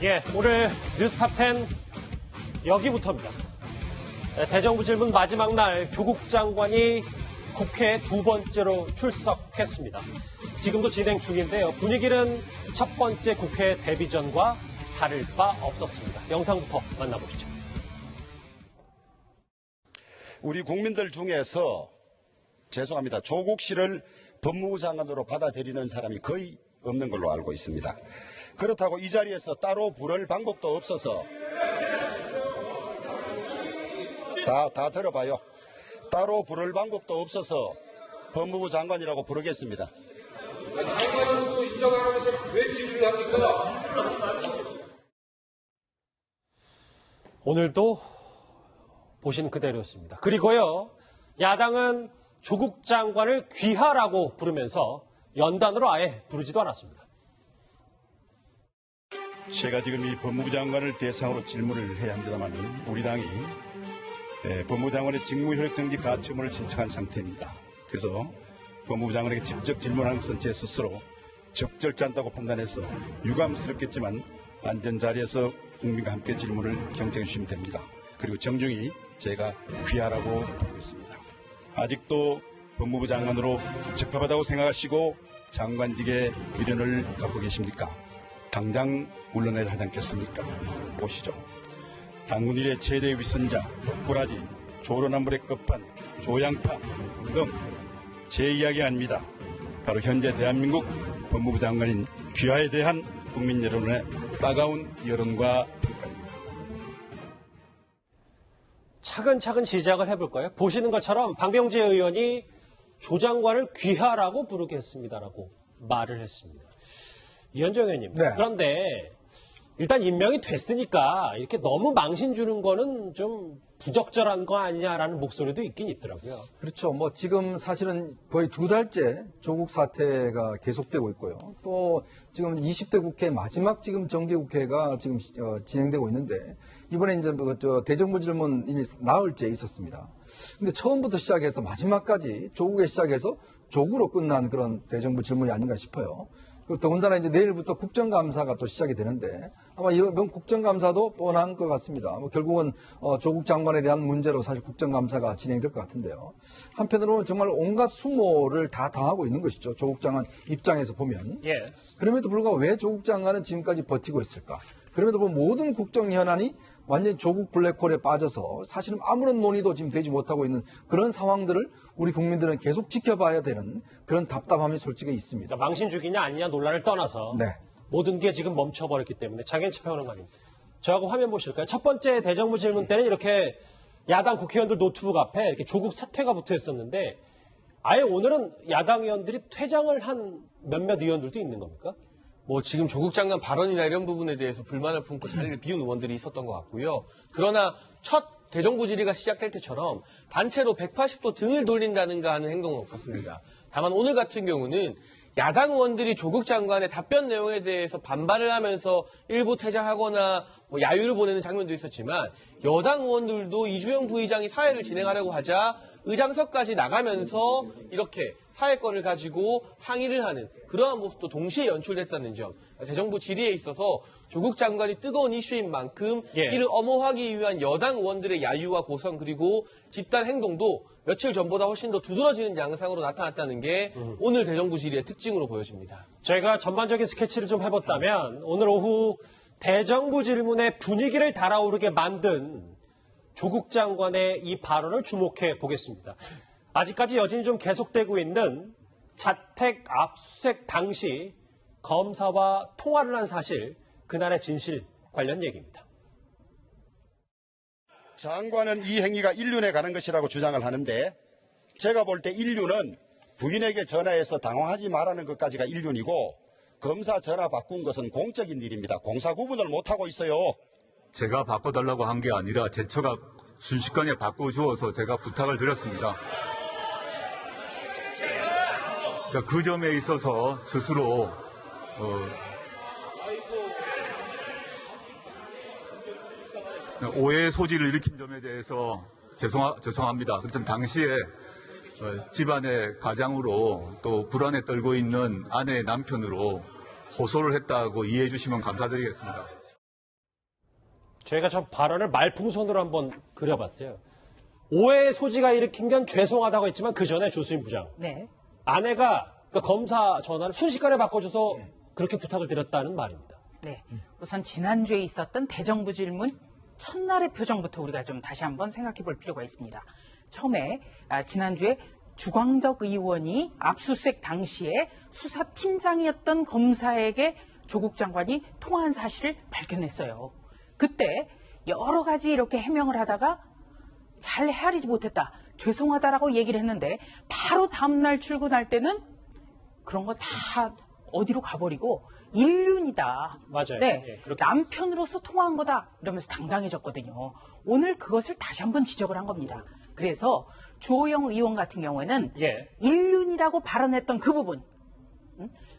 예, 오늘 뉴스탑10 여기부터입니다. 대정부 질문 마지막 날 조국 장관이 국회에 두 번째로 출석했습니다. 지금도 진행 중인데요. 분위기는 첫 번째 국회 데뷔전과 다를 바 없었습니다. 영상부터 만나보시죠. 우리 국민들 중에서 죄송합니다. 조국 씨를 법무부 장관으로 받아들이는 사람이 거의 없는 걸로 알고 있습니다. 그렇다고 이 자리에서 따로 부를 방법도 없어서 다 들어봐요. 따로 부를 방법도 없어서 법무부 장관이라고 부르겠습니다. 장관으로도 인정 안 하면서 왜 질문을 합니까? 오늘도 보신 그대로였습니다. 그리고요, 야당은 조국 장관을 귀하라고 부르면서 연단으로 아예 부르지도 않았습니다. 제가 지금 이 법무부 장관을 대상으로 질문을 해야 합니다만 우리 당이 법무부 장관의 직무효력 정지 가처분을 신청한 상태입니다. 그래서 법무부 장관에게 직접 질문하는 것은 제 스스로 적절치 않다고 판단해서 유감스럽겠지만 안전 자리에서 국민과 함께 질문을 경청해 주시면 됩니다. 그리고 정중히 제가 귀하라고 부르겠습니다. 아직도 법무부 장관으로 적합하다고 생각하시고 장관직에 미련을 갖고 계십니까? 당장 물러나야 하지 않겠습니까? 보시죠. 당군 일의 최대 위선자, 독불아지, 조로남불의 끝판, 조양파 등 제 이야기 아닙니다. 바로 현재 대한민국 법무부 장관인 귀하에 대한 국민 여러분의 따가운 여론과 평가입니다. 차근차근 시작을 해볼까요? 보시는 것처럼 박병재 의원이 조 장관을 귀하라고 부르겠습니다라고 말을 했습니다. 이현정 의원님, 네. 그런데 일단 임명이 됐으니까 이렇게 너무 망신 주는 거는 좀 부적절한 거 아니냐라는 목소리도 있긴 있더라고요. 그렇죠. 뭐 지금 사실은 거의 두 달째 조국 사태가 계속되고 있고요. 또 지금 20대 국회 마지막 지금 정기국회가 지금 진행되고 있는데 이번에 이제 대정부 질문 이미 나흘째 있었습니다. 근데 처음부터 시작해서 마지막까지 조국에 시작해서 조국으로 끝난 그런 대정부 질문이 아닌가 싶어요. 그리고 더군다나 이제 내일부터 국정감사가 또 시작이 되는데 아마 이번 국정감사도 뻔한 것 같습니다. 뭐 결국은 조국 장관에 대한 문제로 사실 국정감사가 진행될 것 같은데요. 한편으로는 정말 온갖 수모를 다 당하고 있는 것이죠. 조국 장관 입장에서 보면. 예. 그럼에도 불구하고 왜 조국 장관은 지금까지 버티고 있을까? 그럼에도 불구하고 모든 국정 현안이 완전히 조국 블랙홀에 빠져서 사실은 아무런 논의도 지금 되지 못하고 있는 그런 상황들을 우리 국민들은 계속 지켜봐야 되는 그런 답답함이 솔직히 있습니다. 그러니까 망신 주기냐 아니냐 논란을 떠나서 네. 모든 게 지금 멈춰버렸기 때문에 장현치 평론가님, 저하고 화면 보실까요? 첫 번째 대정부 질문 때는 이렇게 야당 국회의원들 노트북 앞에 이렇게 조국 사퇴가 붙어 있었는데 아예 오늘은 야당 의원들이 퇴장을 한 몇몇 의원들도 있는 겁니까? 뭐 지금 조국 장관 발언이나 이런 부분에 대해서 불만을 품고 자리를 비운 의원들이 있었던 것 같고요. 그러나 첫 대정부 질의가 시작될 때처럼 단체로 180도 등을 돌린다는가 하는 행동은 없었습니다. 다만 오늘 같은 경우는 야당 의원들이 조국 장관의 답변 내용에 대해서 반발을 하면서 일부 퇴장하거나 뭐 야유를 보내는 장면도 있었지만 여당 의원들도 이주영 부의장이 사회를 진행하려고 하자 의장석까지 나가면서 이렇게 사회권을 가지고 항의를 하는 그러한 모습도 동시에 연출됐다는 점. 대정부 질의에 있어서 조국 장관이 뜨거운 이슈인 만큼 이를 엄호하기 위한 여당 의원들의 야유와 고성 그리고 집단 행동도 며칠 전보다 훨씬 더 두드러지는 양상으로 나타났다는 게 오늘 대정부 질의의 특징으로 보여집니다. 저희가 전반적인 스케치를 좀 해봤다면 오늘 오후 대정부 질문의 분위기를 달아오르게 만든 조국 장관의 이 발언을 주목해 보겠습니다. 아직까지 여전히 좀 계속되고 있는 자택 압수수색 당시 검사와 통화를 한 사실, 그날의 진실 관련 얘기입니다. 장관은 이 행위가 인륜에 가는 것이라고 주장을 하는데 제가 볼 때 인륜은 부인에게 전화해서 당황하지 말라는 것까지가 인륜이고 검사 전화 바꾼 것은 공적인 일입니다. 공사 구분을 못하고 있어요. 제가 바꿔달라고 한 게 아니라 제처가 순식간에 바꿔주어서 제가 부탁을 드렸습니다. 그러니까 그 점에 있어서 스스로 오해의 소지를 일으킨 점에 대해서 죄송합니다. 그렇지만 당시에 집안의 가장으로 또 불안에 떨고 있는 아내의 남편으로 호소를 했다고 이해해 주시면 감사드리겠습니다. 저희가 저 발언을 말풍선으로 한번 그려봤어요. 오해의 소지가 일으킨 건 죄송하다고 했지만 그 전에 조수인 부장. 네. 아내가 그 검사 전화를 순식간에 바꿔줘서 그렇게 부탁을 드렸다는 말입니다. 네. 우선 지난주에 있었던 대정부 질문 첫날의 표정부터 우리가 좀 다시 한번 생각해 볼 필요가 있습니다. 처음에 지난주에 주광덕 의원이 압수수색 당시에 수사팀장이었던 검사에게 조국 장관이 통화한 사실을 밝혀냈어요. 그때 여러 가지 이렇게 해명을 하다가 잘 헤아리지 못했다. 죄송하다라고 얘기를 했는데 바로 다음날 출근할 때는 그런 거 다 어디로 가버리고 인륜이다. 맞아요. 네, 예, 그렇게 남편으로서 통화한 거다. 이러면서 당당해졌거든요. 오늘 그것을 다시 한번 지적을 한 겁니다. 그래서 주호영 의원 같은 경우에는 예. 인륜이라고 발언했던 그 부분,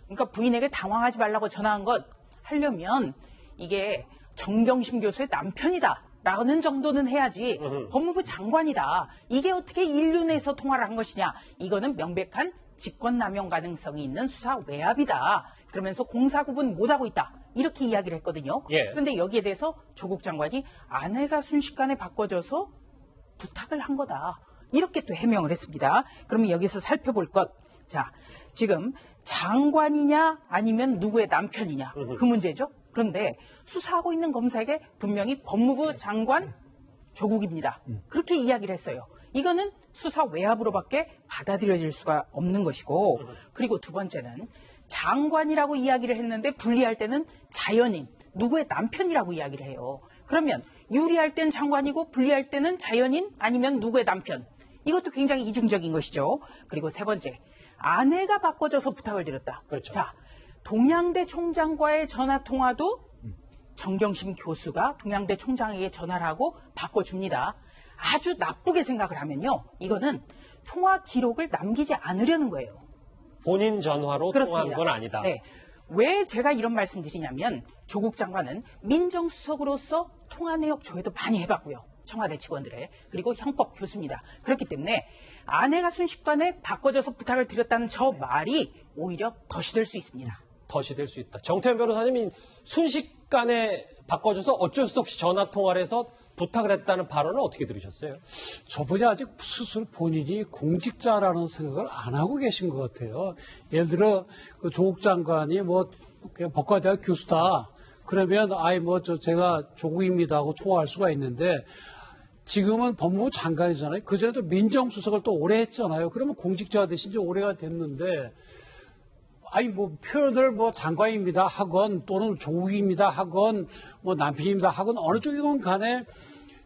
그러니까 부인에게 당황하지 말라고 전화한 것 하려면 이게 정경심 교수의 남편이다. 라는 정도는 해야지 법무부 장관이다. 이게 어떻게 인륜에서 통화를 한 것이냐. 이거는 명백한 직권남용 가능성이 있는 수사 외압이다. 그러면서 공사 구분 못하고 있다. 이렇게 이야기를 했거든요. 예. 그런데 여기에 대해서 조국 장관이 아내가 순식간에 바꿔줘서 부탁을 한 거다. 이렇게 또 해명을 했습니다. 그러면 여기서 살펴볼 것. 자, 지금 장관이냐 아니면 누구의 남편이냐. 그 문제죠. 그런데 수사하고 있는 검사에게 분명히 법무부 장관 조국입니다. 그렇게 이야기를 했어요. 이거는 수사 외압으로밖에 받아들여질 수가 없는 것이고, 그리고 두 번째는 장관이라고 이야기를 했는데 불리할 때는 자연인, 누구의 남편이라고 이야기를 해요. 그러면 유리할 땐 장관이고 불리할 때는 자연인 아니면 누구의 남편. 이것도 굉장히 이중적인 것이죠. 그리고 세 번째, 아내가 바꿔줘서 부탁을 드렸다. 그렇죠. 자, 동양대 총장과의 전화 통화도 정경심 교수가 동양대 총장에게 전화를 하고 바꿔줍니다. 아주 나쁘게 생각을 하면요. 이거는 통화 기록을 남기지 않으려는 거예요. 본인 전화로 그렇습니다. 통화한 건 아니다. 네. 왜 제가 이런 말씀 드리냐면 조국 장관은 민정수석으로서 통화 내역 조회도 많이 해봤고요. 청와대 직원들의. 그리고 형법 교수입니다. 그렇기 때문에 아내가 순식간에 바꿔줘서 부탁을 드렸다는 저 말이 오히려 덫이 될 수 있습니다. 덫이 될 수 있다. 정태현 변호사님이 순식간에 바꿔줘서 어쩔 수 없이 전화 통화를 해서 부탁을 했다는 발언을 어떻게 들으셨어요? 저분이 아직 스스로 본인이 공직자라는 생각을 안 하고 계신 것 같아요. 예를 들어 그 조국 장관이 뭐 법과대학 교수다. 그러면 제가 조국입니다 하고 통화할 수가 있는데 지금은 법무부 장관이잖아요. 그전에도 민정수석을 또 오래 했잖아요. 그러면 공직자가 되신 지 오래가 됐는데 표현을 장관입니다 하건 또는 조국입니다 하건 남편입니다 하건 어느 쪽이건 간에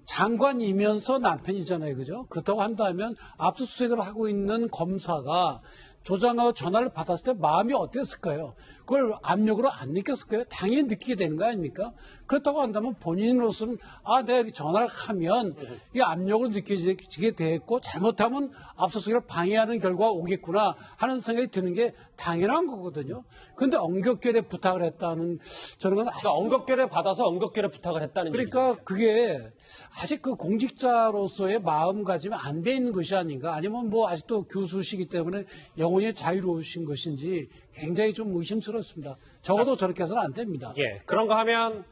장관이면서 남편이잖아요. 그죠? 그렇다고 한다면 압수수색을 하고 있는 검사가 조장하고 전화를 받았을 때 마음이 어땠을까요? 그걸 압력으로 안 느꼈을까요? 당연히 느끼게 되는 거 아닙니까? 그렇다고 한다면 본인으로서는 내가 전화를 하면 이 압력으로 느껴지게 됐고 잘못하면 압수수색을 방해하는 결과가 오겠구나 하는 생각이 드는 게 당연한 거거든요. 그런데 엉겹결에 부탁을 했다는 저는 건 그러니까 엉겁결에 받아서 엉겁결에 부탁을 했다는 그러니까 얘기죠. 그게 아직 그 공직자로서의 마음가짐이 안 돼 있는 것이 아닌가 아니면 아직도 교수시기 때문에 영혼이 자유로우신 것인지 굉장히 좀 의심스럽습니다. 적어도 저렇게 해서는 안 됩니다. 예, 그런가 하면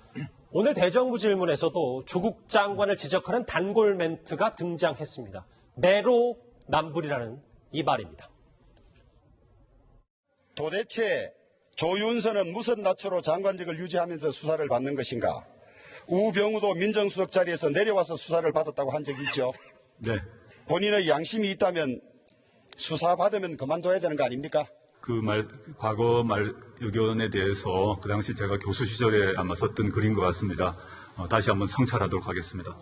오늘 대정부 질문에서도 조국 장관을 지적하는 단골 멘트가 등장했습니다. 내로남불이라는 이 말입니다. 도대체 조윤선은 무슨 낯으로 장관직을 유지하면서 수사를 받는 것인가? 우병우도 민정수석 자리에서 내려와서 수사를 받았다고 한 적이 있죠. 네. 본인의 양심이 있다면 수사받으면 그만둬야 되는 거 아닙니까? 과거 의견에 대해서 그 당시 제가 교수 시절에 아마 썼던 글인 것 같습니다. 다시 한번 성찰하도록 하겠습니다.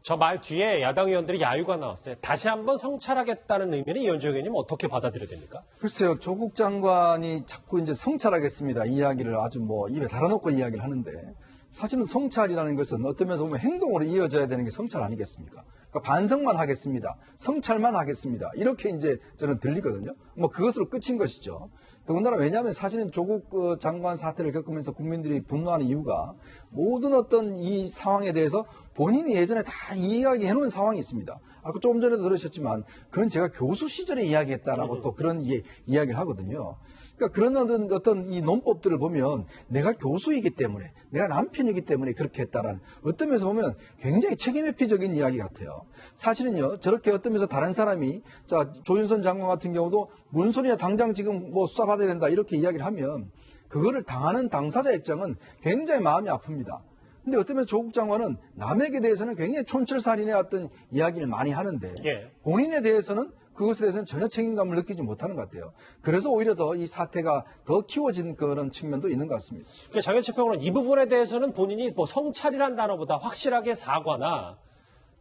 저 말 뒤에 야당 의원들이 야유가 나왔어요. 다시 한번 성찰하겠다는 의미는 이현주 의원님 어떻게 받아들여야 됩니까? 글쎄요, 조국 장관이 자꾸 이제 성찰하겠습니다. 이야기를 아주 입에 달아놓고 이야기를 하는데 사실은 성찰이라는 것은 어떤 면에서 보면 행동으로 이어져야 되는 게 성찰 아니겠습니까? 그러니까 반성만 하겠습니다. 성찰만 하겠습니다. 이렇게 이제 저는 들리거든요. 그것으로 끝인 것이죠. 더군다나 왜냐하면 사실은 조국 장관 사태를 겪으면서 국민들이 분노하는 이유가 모든 어떤 이 상황에 대해서 본인이 예전에 다 이야기해 놓은 상황이 있습니다. 아까 조금 전에도 들으셨지만 그건 제가 교수 시절에 이야기했다라고 또 그런 이야기를 하거든요. 그러니까 그런 어떤 이 논법들을 보면 내가 교수이기 때문에, 내가 남편이기 때문에 그렇게 했다라는 어떤 면에서 보면 굉장히 책임회피적인 이야기 같아요. 사실은요, 저렇게 어떤 면에서 다른 사람이, 자, 조윤선 장관 같은 경우도 문선이야 당장 지금 뭐 수사받아야 된다 이렇게 이야기를 하면 그거를 당하는 당사자 입장은 굉장히 마음이 아픕니다. 근데 어떤 면에서 조국 장관은 남에게 대해서는 굉장히 촌철살인의 어떤 이야기를 많이 하는데 예. 본인에 본인에 대해서는 그것에 대해서는 전혀 책임감을 느끼지 못하는 것 같아요. 그래서 오히려 더 이 사태가 더 키워진 그런 측면도 있는 것 같습니다. 그러니까 장현철 평론은 이 부분에 대해서는 본인이 뭐 성찰이란 단어보다 확실하게 사과나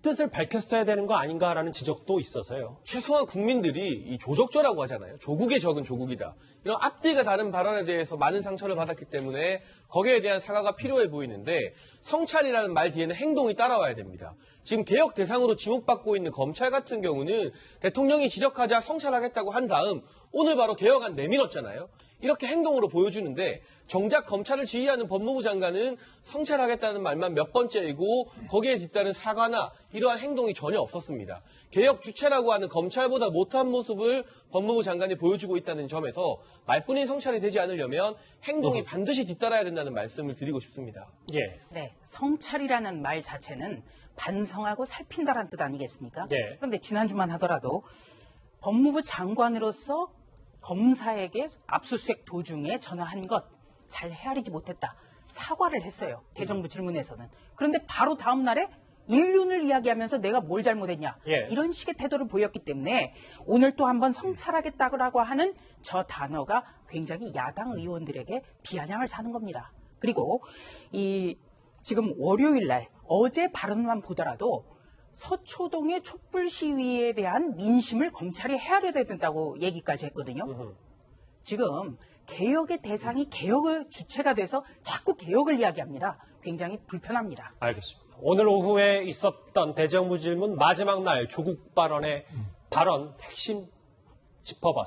뜻을 밝혔어야 되는 거 아닌가라는 지적도 있어서요. 최소한 국민들이 이 조적조라고 하잖아요. 조국의 적은 조국이다. 이런 앞뒤가 다른 발언에 대해서 많은 상처를 받았기 때문에 거기에 대한 사과가 필요해 보이는데 성찰이라는 말 뒤에는 행동이 따라와야 됩니다. 지금 개혁 대상으로 지목받고 있는 검찰 같은 경우는 대통령이 지적하자 성찰하겠다고 한 다음 오늘 바로 개혁안 내밀었잖아요. 이렇게 행동으로 보여주는데 정작 검찰을 지휘하는 법무부 장관은 성찰하겠다는 말만 몇 번째이고 거기에 뒤따른 사과나 이러한 행동이 전혀 없었습니다. 개혁 주체라고 하는 검찰보다 못한 모습을 법무부 장관이 보여주고 있다는 점에서 말뿐인 성찰이 되지 않으려면 행동이 반드시 뒤따라야 된다는 말씀을 드리고 싶습니다. 예. 네, 성찰이라는 말 자체는 반성하고 살핀다라는 뜻 아니겠습니까? 네. 그런데 지난주만 하더라도 법무부 장관으로서 검사에게 압수수색 도중에 전화한 것 잘 헤아리지 못했다. 사과를 했어요. 대정부 질문에서는. 그런데 바로 다음 날에 인륜을 이야기하면서 내가 뭘 잘못했냐. 예. 이런 식의 태도를 보였기 때문에 오늘 또 한번 성찰하겠다고 하는 저 단어가 굉장히 야당 의원들에게 비아냥을 사는 겁니다. 그리고 이 지금 월요일 날 어제 발언만 보더라도 서초동의 촛불 시위에 대한 민심을 검찰이 헤아려야 된다고 얘기까지 했거든요. 지금 개혁의 대상이 개혁의 주체가 돼서 자꾸 개혁을 이야기합니다. 굉장히 불편합니다. 알겠습니다. 오늘 오후에 있었던 대정부 질문 마지막 날 조국 발언의 발언 핵심 짚어봤습니다.